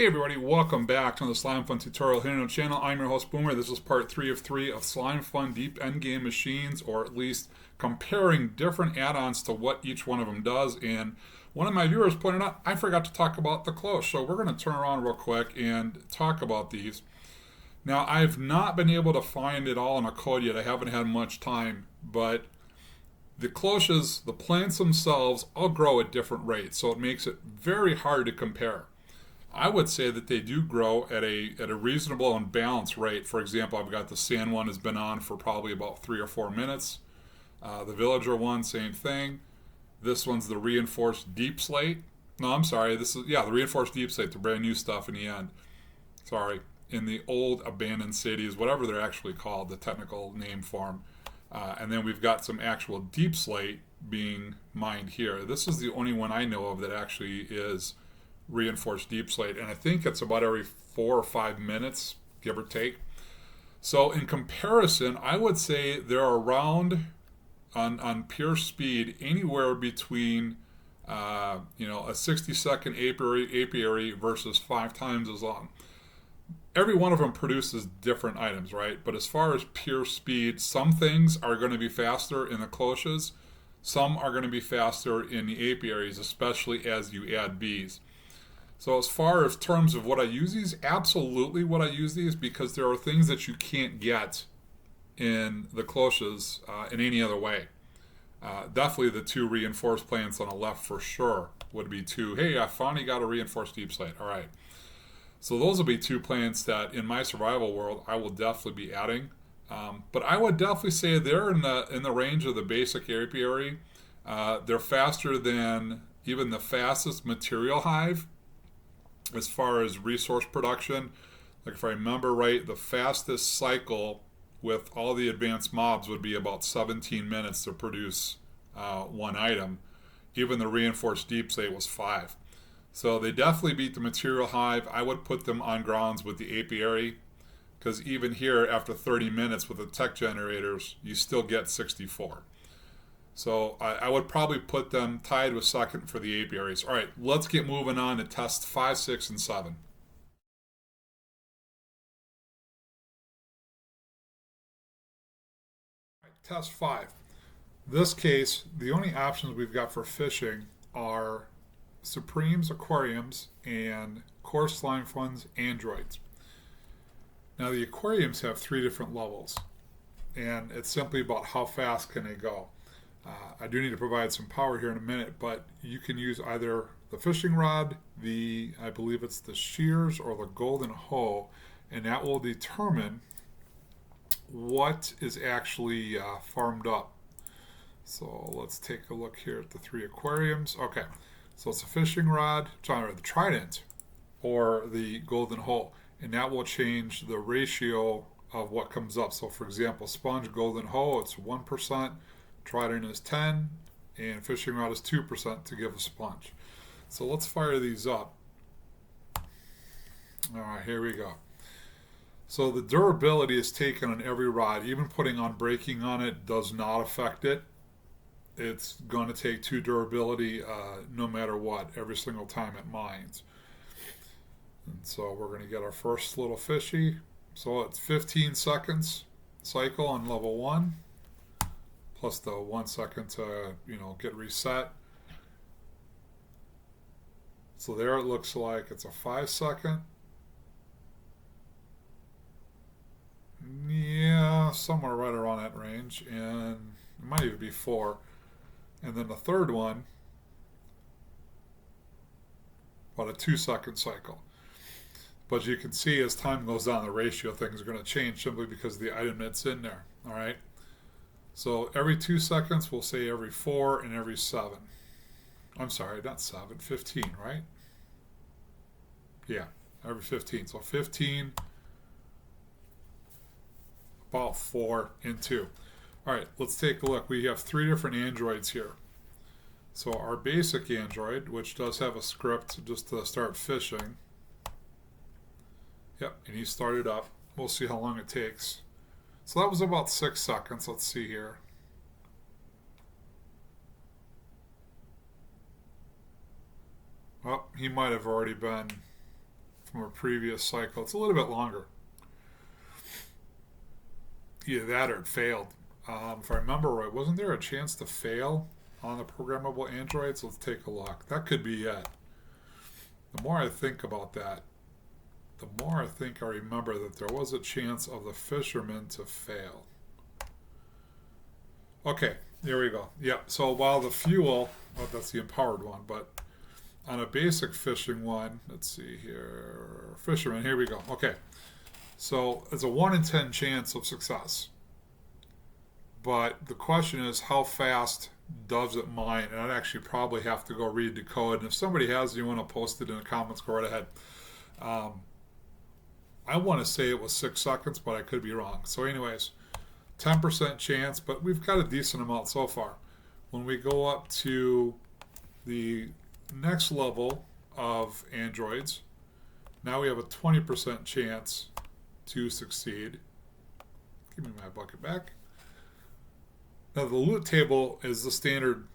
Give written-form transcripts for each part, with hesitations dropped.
Hey everybody, welcome back to the Slimefun tutorial here on the channel. I'm your host Boomer. This is part 3 of 3 of Slimefun Deep Endgame Machines, or at least comparing different add-ons to what each one of them does. And one of my viewers pointed out I forgot to talk about the cloche, so we're going to turn around real quick and talk about these. Now, I've not been able to find it all in a code yet. I haven't had much time, but the cloches, the plants themselves, all grow at different rates, so it makes it very hard to compare. I would say that they do grow at a reasonable and balanced rate. For example, I've got the sand one has been on for probably about 3 or 4 minutes. The villager one, same thing. This one's the reinforced deep slate. No, I'm sorry. This is the reinforced deep slate, the brand new stuff in the end. Sorry, in the old abandoned cities, whatever they're actually called, the technical name for them. And then we've got some actual deep slate being mined here. This is the only one I know of that actually is reinforced deep slate, and I think it's about every 4 or 5 minutes, give or take. So in comparison, I would say they're around on pure speed anywhere between a 60-second apiary versus 5 times as long. Every one of them produces different items, right? But as far as pure speed, some things are going to be faster in the cloches, some are going to be faster in the apiaries, especially as you add bees. So as far as terms of what I use these, absolutely what I use these, because there are things that you can't get in the cloches in any other way. Definitely the 2 reinforced plants on the left for sure would be 2. Hey, I finally got a reinforced deep slate. All right. So those will be 2 plants that in my survival world I will definitely be adding. But I would definitely say they're in the range of the basic apiary. They're faster than even the fastest material hive. As far as resource production, like if I remember right, the fastest cycle with all the advanced mobs would be about 17 minutes to produce 1 item. Even the reinforced deep slate was 5. So they definitely beat the material hive. I would put them on grounds with the apiary, because even here, after 30 minutes with the tech generators, you still get 64. So I would probably put them tied with second for the apiaries. All right, let's get moving on to test 5, 6, and 7. Right, test 5. This case, the only options we've got for fishing are Supremes aquariums and Core Slimefun's androids. Now the aquariums have 3 different levels, and it's simply about how fast can they go. I do need to provide some power here in a minute, but you can use either the fishing rod, I believe it's the shears, or the golden hoe, and that will determine what is actually farmed up. So let's take a look here at the 3 aquariums. Okay, so it's a fishing rod, the trident, or the golden hoe, and that will change the ratio of what comes up. So for example, sponge golden hoe, it's 1%. Trident is 10, and fishing rod is 2% to give a sponge. So let's fire these up. All right, here we go. So the durability is taken on every rod. Even putting on braking on it does not affect it. It's going to take 2 durability no matter what, every single time it mines. And so we're going to get our first little fishy. So it's 15 seconds cycle on level 1. Plus the 1 second to get reset. So there it looks like it's a 5-second. Yeah, somewhere right around that range, and it might even be 4. And then the third one, about a 2-second cycle. But you can see as time goes on, the ratio of things are going to change simply because of the item that's in there. All right. So every 2 seconds, we'll say every 4 and every 7. I'm sorry, not 7, 15, right? Yeah, every 15. So 15, about 4 and 2. All right, let's take a look. We have 3 different androids here. So our basic android, which does have a script just to start fishing. Yep, and he started up. We'll see how long it takes. So that was about 6 seconds. Let's see here. Well, he might have already been from a previous cycle. It's a little bit longer. Either that or it failed. If I remember right, wasn't there a chance to fail on the programmable Androids? Let's take a look. That could be it. The more I think about that, the more I think I remember that there was a chance of the fisherman to fail. Okay, here we go. Yep, so while the fuel, oh, that's the empowered one, but on a basic fishing one, let's see here, fisherman, here we go. Okay, so it's a 1 in 10 chance of success. But the question is, how fast does it mine? And I'd actually probably have to go read the code. And if somebody has, you want to post it in the comments, go right ahead. I want to say it was 6 seconds, but I could be wrong. So anyways, 10% chance, but we've got a decent amount so far. When we go up to the next level of Androids, now we have a 20% chance to succeed. Give me my bucket back. Now the loot table is the standard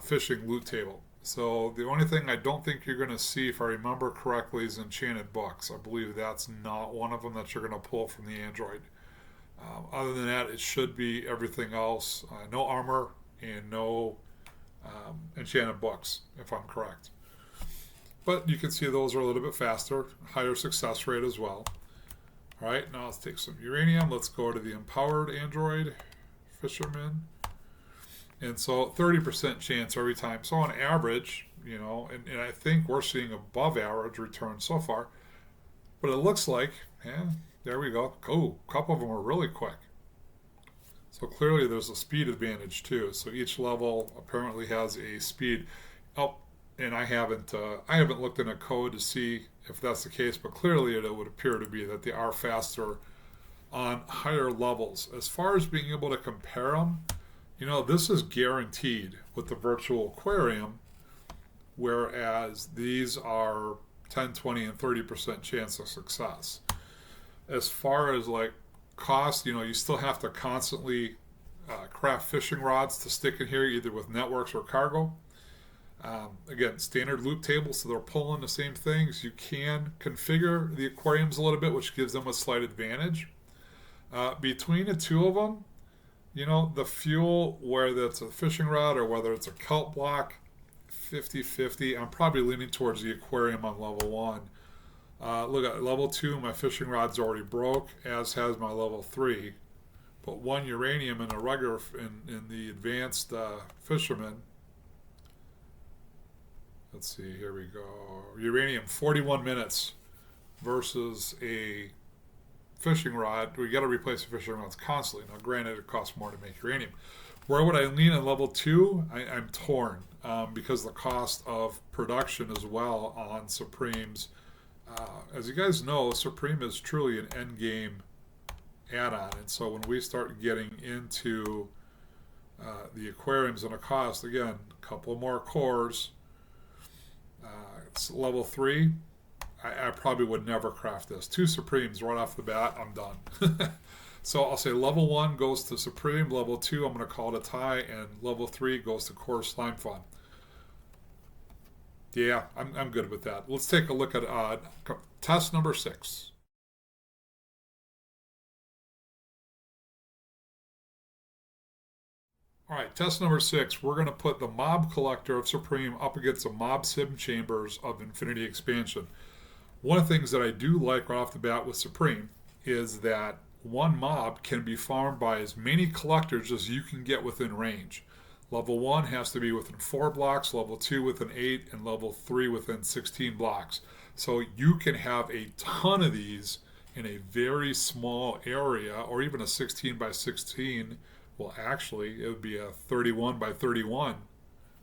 fishing loot table. So the only thing I don't think you're going to see, if I remember correctly, is enchanted books. I believe that's not one of them that you're going to pull from the Android. Other than that, it should be everything else. No armor and no enchanted books, if I'm correct. But you can see those are a little bit faster, higher success rate as well. All right, now let's take some uranium. Let's go to the empowered Android fisherman. And so 30% chance every time. So on average, you know, and I think we're seeing above average returns so far. But it looks like, yeah, there we go. Oh, a couple of them are really quick. So clearly there's a speed advantage too. So each level apparently has a speed. Oh, and I haven't looked in a code to see if that's the case, but clearly it would appear to be that they are faster on higher levels. As far as being able to compare them, you know, this is guaranteed with the virtual aquarium, whereas these are 10, 20, and 30% chance of success. As far as like cost, you know, you still have to constantly craft fishing rods to stick in here, either with networks or cargo. Again, standard loop table, so they're pulling the same things. You can configure the aquariums a little bit, which gives them a slight advantage. Between the two of them, you know, the fuel, whether it's a fishing rod or whether it's a kelp block, 50-50. I'm probably leaning towards the aquarium on level 1. Look at level 2, my fishing rod's already broke, as has my level 3. But 1 uranium in a regular, in the advanced fisherman. Let's see, here we go. Uranium, 41 minutes versus a fishing rod. We got to replace the fishing rods constantly. Now, granted, it costs more to make uranium. Where would I lean in level 2? I'm torn because the cost of production as well on Supremes. As you guys know, Supreme is truly an end game add-on, and so when we start getting into the aquariums and a cost, again, a couple more cores. It's level 3. I probably would never craft this. 2 Supremes right off the bat, I'm done. So I'll say level 1 goes to Supreme, level 2 I'm going to call it a tie, and level 3 goes to Core Slimefun. Yeah, I'm good with that. Let's take a look at test number 6. All right, test number 6, we're going to put the Mob Collector of Supreme up against the Mob Sim Chambers of Infinity Expansion. One of the things that I do like right off the bat with Supreme is that one mob can be farmed by as many collectors as you can get within range. Level 1 has to be within 4 blocks, level 2 within 8, and level 3 within 16 blocks. So you can have a ton of these in a very small area, or even a 16 by 16. Well, actually, it would be a 31 by 31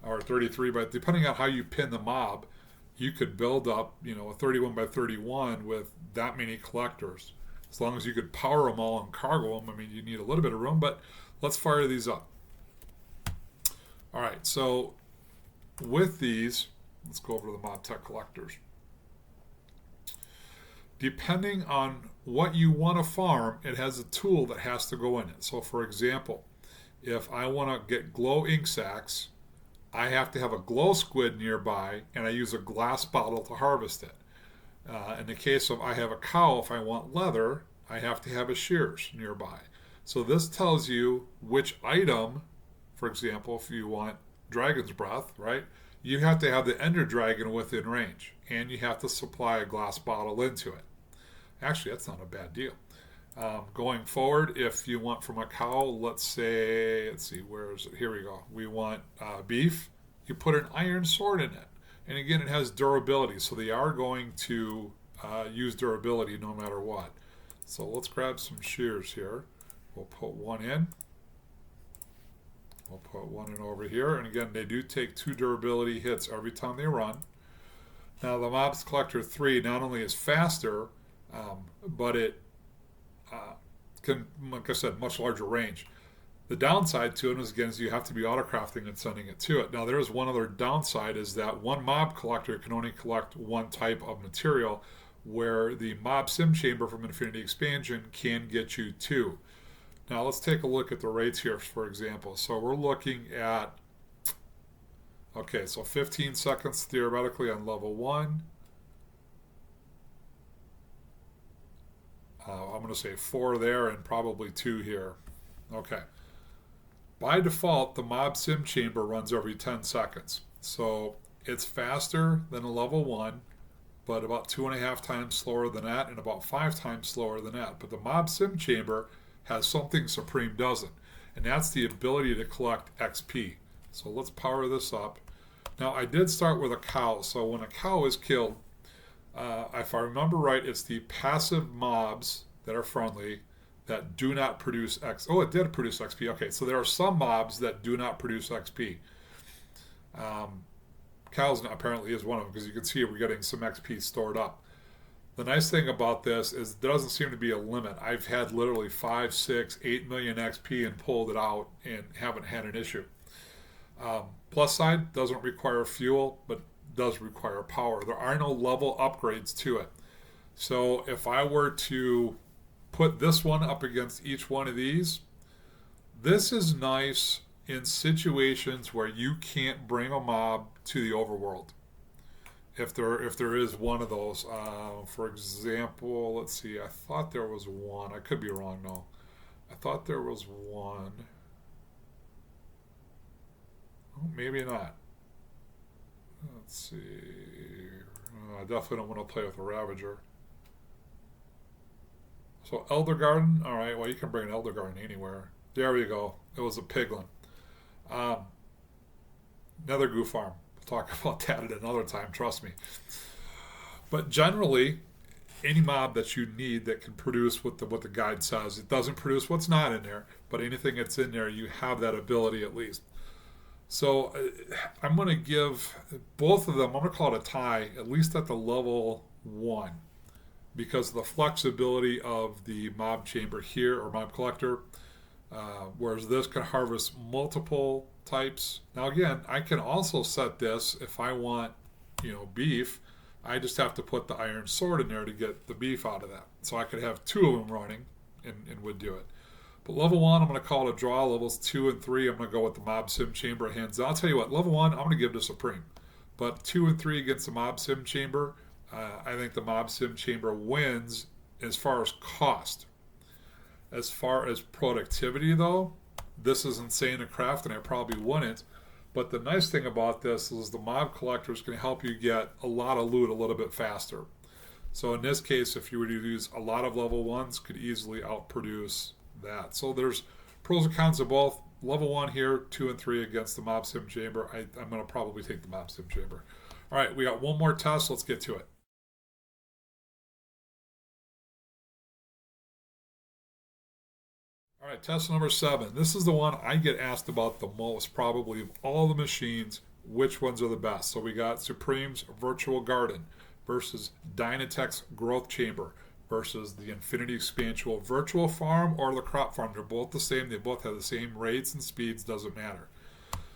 or 33 by, depending on how you pin the mob, you could build up, you know, a 31 by 31 with that many collectors. As long as you could power them all and cargo them, I mean, you need a little bit of room, but let's fire these up. All right, so with these, let's go over to the Mob Tech Collectors. Depending on what you want to farm, it has a tool that has to go in it. So for example, if I want to get glow ink sacs, I have to have a glow squid nearby, and I use a glass bottle to harvest it. In the case of I have a cow, if I want leather, I have to have a shears nearby. So this tells you which item, for example, if you want dragon's breath, right? You have to have the ender dragon within range, and you have to supply a glass bottle into it. Actually, that's not a bad deal. Going forward, if you want from a cow, let's see, where is it? Here we go. We want beef. You put an iron sword in it. And again, it has durability, so they are going to use durability no matter what. So let's grab some shears here. We'll put one in. We'll put one in over here. And again, they do take 2 durability hits every time they run. Now, the Mobs Collector 3 not only is faster, but it can, like I said, much larger range. The downside to it is, again, is you have to be autocrafting and sending it to it. Now, there is one other downside, is that one mob collector can only collect one type of material, where the mob sim chamber from Infinity Expansion can get you 2. Now, let's take a look at the rates here, for example. So we're looking at, okay, so 15 seconds theoretically on level 1. I'm going to say 4 there and probably 2 here. Okay. By default, the mob sim chamber runs every 10 seconds. So it's faster than a level 1, but about 2.5 times slower than that and about 5 times slower than that. But the mob sim chamber has something Supreme doesn't, and that's the ability to collect XP. So let's power this up. Now, I did start with a cow, so when a cow is killed, if I remember right, it's the passive mobs that are friendly that do not produce X. Oh, it did produce XP. Okay, so there are some mobs that do not produce XP. Cows apparently is one of them, because you can see we're getting some XP stored up. The nice thing about this is there doesn't seem to be a limit. I've had literally 5, 6, 8 million XP and pulled it out and haven't had an issue. Plus side, doesn't require fuel, but does require power. There are no level upgrades to it. So if I were to put this one up against each one of these, this is nice in situations where you can't bring a mob to the overworld. If there is one of those, for example, let's see, I thought there was one. I could be wrong, though. I thought there was one. Oh, maybe not. Let's see. I definitely don't want to play with a Ravager. So Elder Garden, all right. Well, you can bring an Elder Garden anywhere. There we go. It was a piglin. Nether Goo Farm. We'll talk about that at another time. Trust me. But generally, any mob that you need that can produce what the guide says. It doesn't produce what's not in there, but anything that's in there, you have that ability at least. So I'm going to give both of them, I'm going to call it a tie, at least at the level 1, because of the flexibility of the mob chamber here, or mob collector, whereas this can harvest multiple types. Now again, I can also set this if I want, beef. I just have to put the iron sword in there to get the beef out of that. So I could have 2 of them running and would do it. But level 1, I'm going to call it a draw. Levels 2 and 3, I'm going to go with the Mob Sim Chamber hands down. I'll tell you what, level 1, I'm going to give to Supreme. But 2 and 3 against the Mob Sim Chamber, I think the Mob Sim Chamber wins as far as cost. As far as productivity, though, this is insane to craft, and I probably wouldn't. But the nice thing about this is the Mob Collector is going to help you get a lot of loot a little bit faster. So in this case, if you were to use a lot of level 1s, could easily outproduce that. So there's pros and cons of both. Level 1 here, 2 and 3 against the Mob Sim Chamber. I'm going to probably take the Mob Sim Chamber. All right, we got one more test. Let's get to it. All right, test number 7. This is the one I get asked about the most, probably of all the machines. Which ones are the best? So we got Supreme's Virtual Garden versus Dynatech's Growth Chamber versus the Infinity Expansion Virtual Farm or the Crop Farm. They're both the same. They both have the same rates and speeds. Doesn't matter.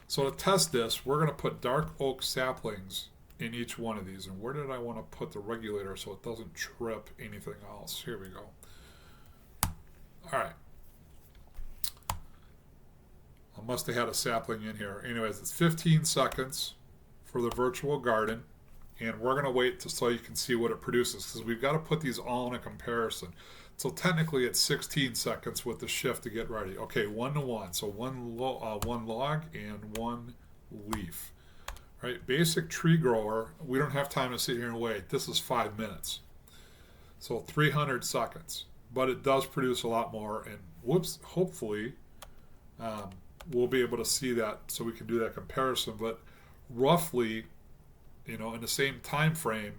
So to test this, we're going to put dark oak saplings in each one of these. And where did I want to put the regulator so it doesn't trip anything else? Here we go. All right. I must have had a sapling in here. Anyways, it's 15 seconds for the virtual garden, and we're going to wait so you can see what it produces, because we've got to put these all in a comparison. So technically it's 16 seconds with the shift to get ready. Okay, 1 to 1. So one log and one leaf. Right, basic tree grower, we don't have time to sit here and wait. This is 5 minutes. So 300 seconds. But it does produce a lot more, and whoops, hopefully we'll be able to see that so we can do that comparison. But roughly, in the same time frame,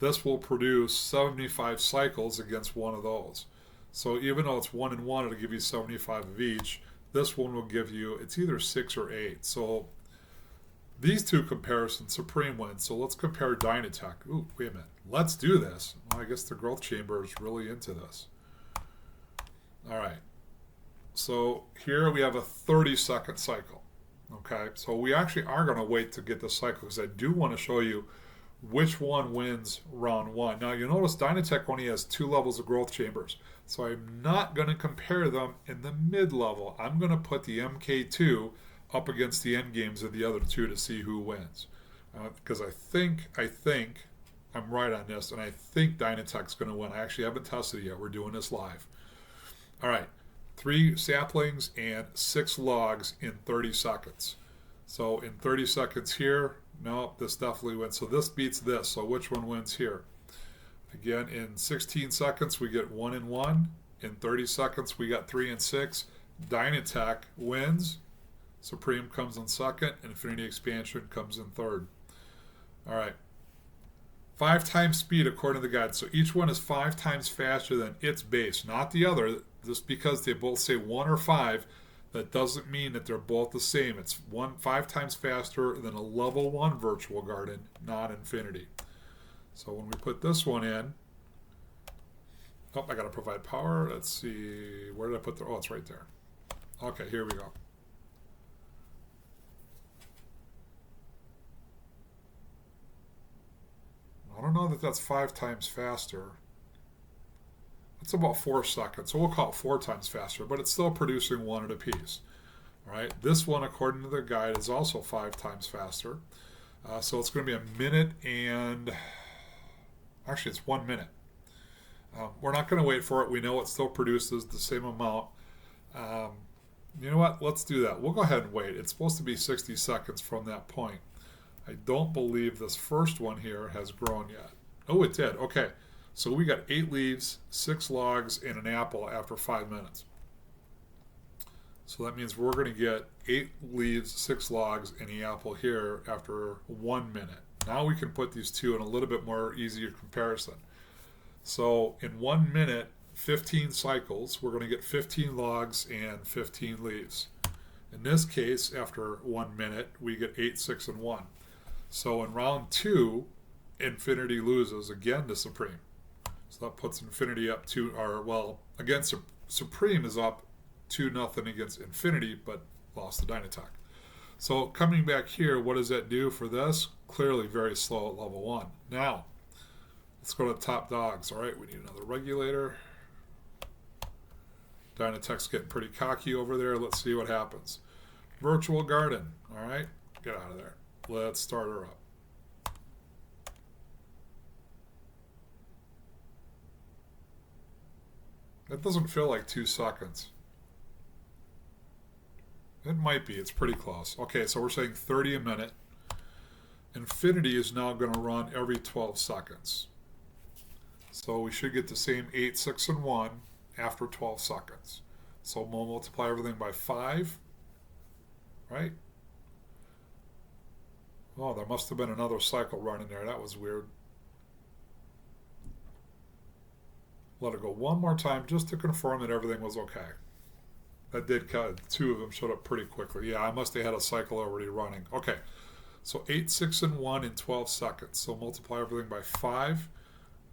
this will produce 75 cycles against one of those. So even though it's 1 and 1, it'll give you 75 of each. This one will give you, it's either 6 or 8. So these two comparisons, Supreme wins. So let's compare Dynatech. Ooh, wait a minute. Let's do this. Well, I guess the growth chamber is really into this. All right. So here we have a 30-second cycle. Okay, so we actually are going to wait to get the cycle, because I do want to show you which one wins round 1. Now you notice Dynatech only has 2 levels of growth chambers, so I'm not going to compare them in the mid-level. I'm going to put the MK2 up against the end games of the other 2 to see who wins, because I think I'm right on this, and I think Dynatech's going to win. I actually haven't tested it yet. We're doing this live. All right, 3 saplings and 6 logs in 30 seconds. So in 30 seconds here, no, this definitely wins. So this beats this. So which one wins here? Again, in 16 seconds, we get 1 and 1. In 30 seconds, we got 3 and 6. Dynatech wins. Supreme comes in second. Infinity Expansion comes in third. All right. 5 times speed according to the guide. So each one is 5 times faster than its base, not the other. Just because they both say 1 or 5, that doesn't mean that they're both the same. It's 5 times faster than a level 1 virtual garden, not infinity. So when we put this one in, oh, I got to provide power. Let's see, where did I put the, oh, it's right there. Okay, here we go. I don't know that that's 5 times faster. It's about 4 seconds, so we'll call it 4 times faster, but it's still producing 1 at a piece. All right, this one, according to the guide, is also 5 times faster. So it's going to be a minute and, actually it's 1 minute. We're not going to wait for it. We know it still produces the same amount. You know what? Let's do that. We'll go ahead and wait. It's supposed to be 60 seconds from that point. I don't believe this first one here has grown yet. Oh, it did. Okay. So we got 8 leaves, 6 logs, and an apple after 5 minutes. So that means we're going to get 8 leaves, 6 logs, and the apple here after 1 minute. Now we can put these two in a little bit more easier comparison. So in 1 minute, 15 cycles, we're going to get 15 logs and 15 leaves. In this case, after 1 minute, we get 8, 6, and 1. So in round 2, Infinity loses again to Supreme. So that puts Infinity up 2, or well, against Supreme is up 2-0 against Infinity, but lost to Dynatech. So coming back here, what does that do for this? Clearly very slow at level 1. Now, let's go to the top dogs. All right, we need another regulator. Dynatech's getting pretty cocky over there. Let's see what happens. Virtual Garden. All right, get out of there. Let's start her up. That doesn't feel like 2 seconds. It might be. It's pretty close. Okay, so we're saying 30 a minute. Infinity is now going to run every 12 seconds. So we should get the same 8, 6, and 1 after 12 seconds. So we'll multiply everything by 5. Right? Oh, there must have been another cycle running there. That was weird. Let it go one more time just to confirm that everything was okay. That did cut. 2 of them showed up pretty quickly. Yeah, I must have had a cycle already running. Okay, so 8, 6, and 1 in 12 seconds. So multiply everything by 5.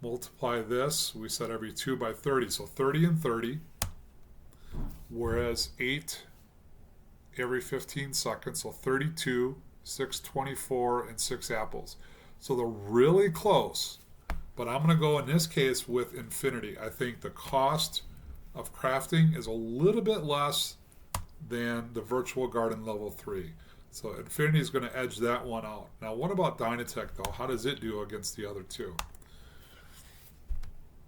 Multiply this, we said every 2 by 30. So 30 and 30. Whereas 8 every 15 seconds. So 32, 6, 24, and 6 apples. So they're really close. But I'm going to go in this case with Infinity. I think the cost of crafting is a little bit less than the Virtual Garden level 3. So Infinity is going to edge that one out. Now, what about Dynatech, though? How does it do against the other two?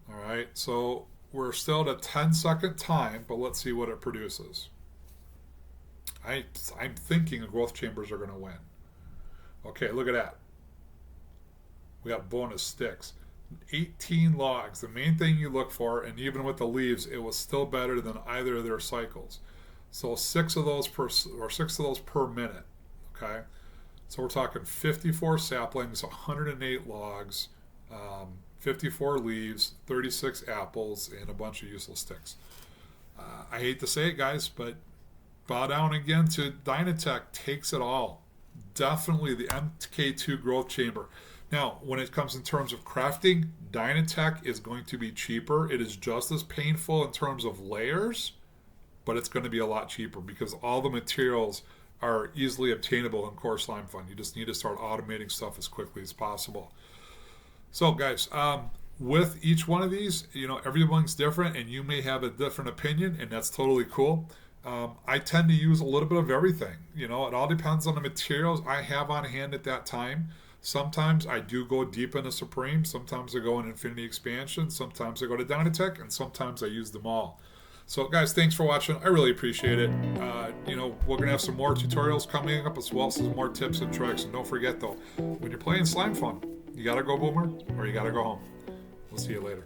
All right, so we're still at a 10-second time, but let's see what it produces. I'm thinking the growth chambers are going to win. Okay, look at that. We got bonus sticks. 18 logs. The main thing you look for, and even with the leaves, it was still better than either of their cycles. So 6 of those per minute. Okay, so we're talking 54 saplings, 108 logs, 54 leaves, 36 apples, and a bunch of useless sticks. I hate to say it, guys, but bow down again to Dynatech. Takes it all. Definitely the MK2 growth chamber. Now, when it comes in terms of crafting, Dynatech is going to be cheaper. It is just as painful in terms of layers, but it's going to be a lot cheaper because all the materials are easily obtainable in Core Slimefun. You just need to start automating stuff as quickly as possible. So, guys, with each one of these, everyone's different, and you may have a different opinion, and that's totally cool. I tend to use a little bit of everything. It all depends on the materials I have on hand at that time. Sometimes I do go deep into Supreme. Sometimes I go in Infinity Expansion. Sometimes I go to Dynatech, and sometimes I use them all. So, guys, thanks for watching. I really appreciate it. We're going to have some more tutorials coming up as well as some more tips and tricks. And don't forget, though, when you're playing Slimefun, you got to go Boomer or you got to go home. We'll see you later.